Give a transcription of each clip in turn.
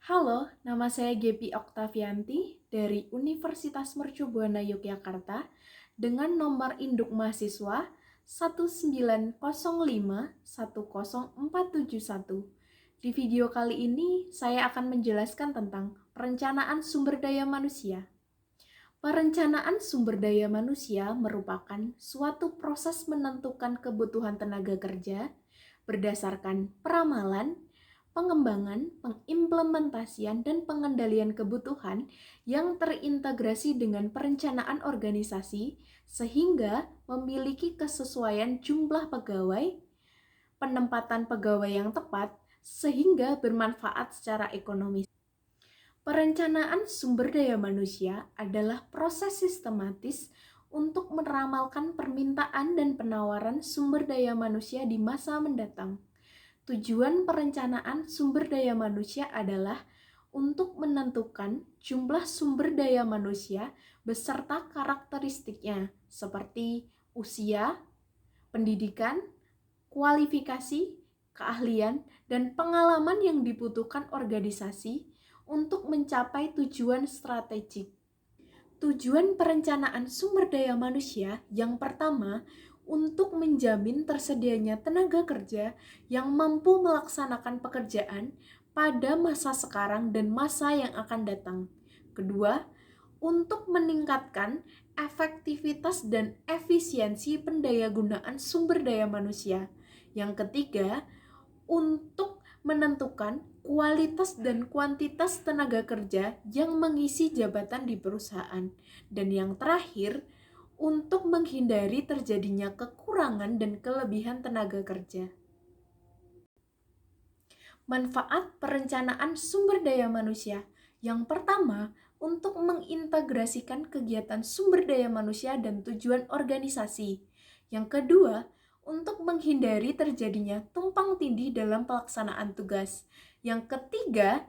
Halo, nama saya Gepi Oktavianti dari Universitas Mercubuana Yogyakarta dengan nomor induk mahasiswa 190510471. Di video kali ini, saya akan menjelaskan tentang perencanaan sumber daya manusia. Perencanaan sumber daya manusia merupakan suatu proses menentukan kebutuhan tenaga kerja berdasarkan peramalan, pengembangan, pengimplementasian, dan pengendalian kebutuhan yang terintegrasi dengan perencanaan organisasi sehingga memiliki kesesuaian jumlah pegawai, penempatan pegawai yang tepat, sehingga bermanfaat secara ekonomis. Perencanaan sumber daya manusia adalah proses sistematis untuk meramalkan permintaan dan penawaran sumber daya manusia di masa mendatang. Tujuan perencanaan sumber daya manusia adalah untuk menentukan jumlah sumber daya manusia beserta karakteristiknya seperti usia, pendidikan, kualifikasi, keahlian, dan pengalaman yang dibutuhkan organisasi untuk mencapai tujuan strategik. Tujuan perencanaan sumber daya manusia yang pertama untuk menjamin tersedianya tenaga kerja yang mampu melaksanakan pekerjaan pada masa sekarang dan masa yang akan datang. Kedua, untuk meningkatkan efektivitas dan efisiensi pendayagunaan sumber daya manusia. Yang ketiga, untuk menentukan kualitas dan kuantitas tenaga kerja yang mengisi jabatan di perusahaan. Dan yang terakhir, untuk menghindari terjadinya kekurangan dan kelebihan tenaga kerja. Manfaat perencanaan sumber daya manusia. Yang pertama, untuk mengintegrasikan kegiatan sumber daya manusia dan tujuan organisasi. Yang kedua, untuk menghindari terjadinya tumpang tindih dalam pelaksanaan tugas. Yang ketiga,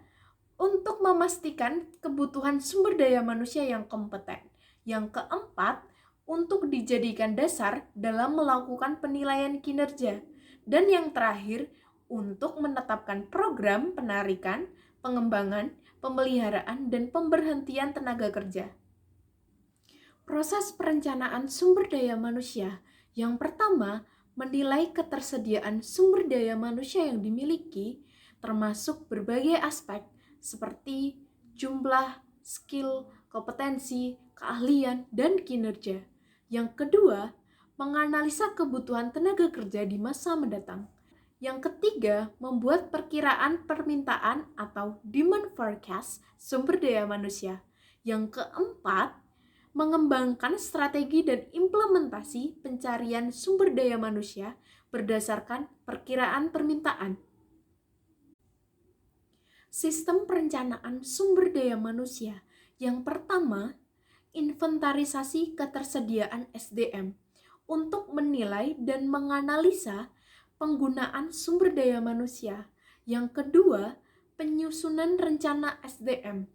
untuk memastikan kebutuhan sumber daya manusia yang kompeten. Yang keempat, untuk dijadikan dasar dalam melakukan penilaian kinerja. Dan yang terakhir, untuk menetapkan program penarikan, pengembangan, pemeliharaan, dan pemberhentian tenaga kerja. Proses perencanaan sumber daya manusia. Yang pertama, menilai ketersediaan sumber daya manusia yang dimiliki, termasuk berbagai aspek seperti jumlah, skill, kompetensi, keahlian, dan kinerja. Yang kedua, menganalisa kebutuhan tenaga kerja di masa mendatang. Yang ketiga, membuat perkiraan permintaan atau demand forecast sumber daya manusia. Yang keempat, mengembangkan strategi dan implementasi pencarian sumber daya manusia berdasarkan perkiraan permintaan. Sistem perencanaan sumber daya manusia. Yang pertama, inventarisasi ketersediaan SDM untuk menilai dan menganalisa penggunaan sumber daya manusia. Yang kedua, penyusunan rencana SDM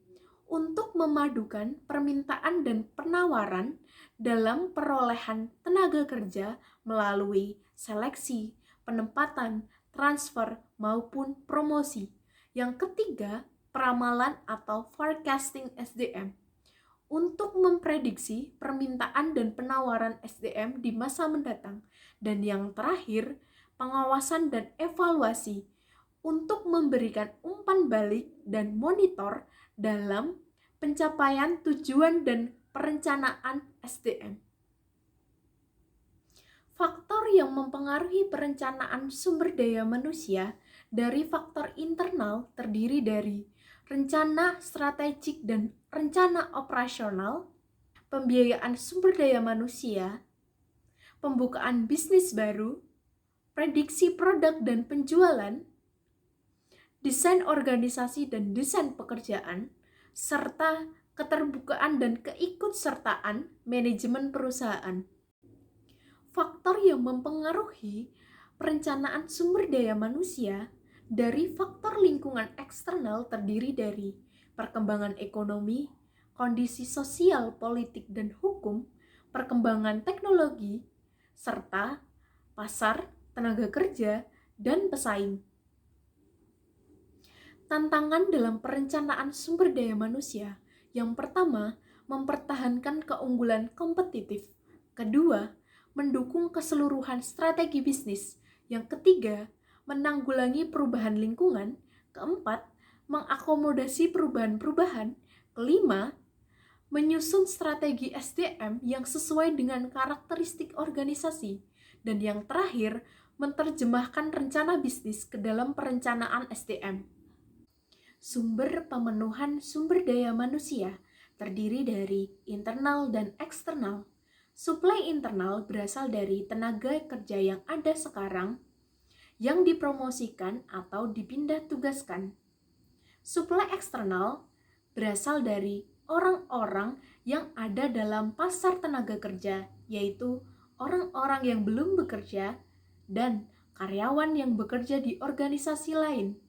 untuk memadukan permintaan dan penawaran dalam perolehan tenaga kerja melalui seleksi, penempatan, transfer, maupun promosi. Yang ketiga, peramalan atau forecasting SDM untuk memprediksi permintaan dan penawaran SDM di masa mendatang. Dan yang terakhir, pengawasan dan evaluasi untuk memberikan umpan balik dan monitor dalam pencapaian tujuan dan perencanaan SDM. Faktor yang mempengaruhi perencanaan sumber daya manusia dari faktor internal terdiri dari rencana strategik dan rencana operasional, pembiayaan sumber daya manusia, pembukaan bisnis baru, prediksi produk dan penjualan, desain organisasi dan desain pekerjaan, serta keterbukaan dan keikutsertaan manajemen perusahaan. Faktor yang mempengaruhi perencanaan sumber daya manusia dari faktor lingkungan eksternal terdiri dari perkembangan ekonomi, kondisi sosial, politik, dan hukum, perkembangan teknologi, serta pasar, tenaga kerja, dan pesaing. Tantangan dalam perencanaan sumber daya manusia, yang pertama, mempertahankan keunggulan kompetitif. Kedua, mendukung keseluruhan strategi bisnis. Yang ketiga, menanggulangi perubahan lingkungan. Keempat, mengakomodasi perubahan-perubahan. Kelima, menyusun strategi SDM yang sesuai dengan karakteristik organisasi. Dan yang terakhir, menerjemahkan rencana bisnis ke dalam perencanaan SDM. Sumber pemenuhan sumber daya manusia terdiri dari internal dan eksternal. Suplai internal berasal dari tenaga kerja yang ada sekarang, yang dipromosikan atau dipindah tugaskan. Suplai eksternal berasal dari orang-orang yang ada dalam pasar tenaga kerja, yaitu orang-orang yang belum bekerja dan karyawan yang bekerja di organisasi lain.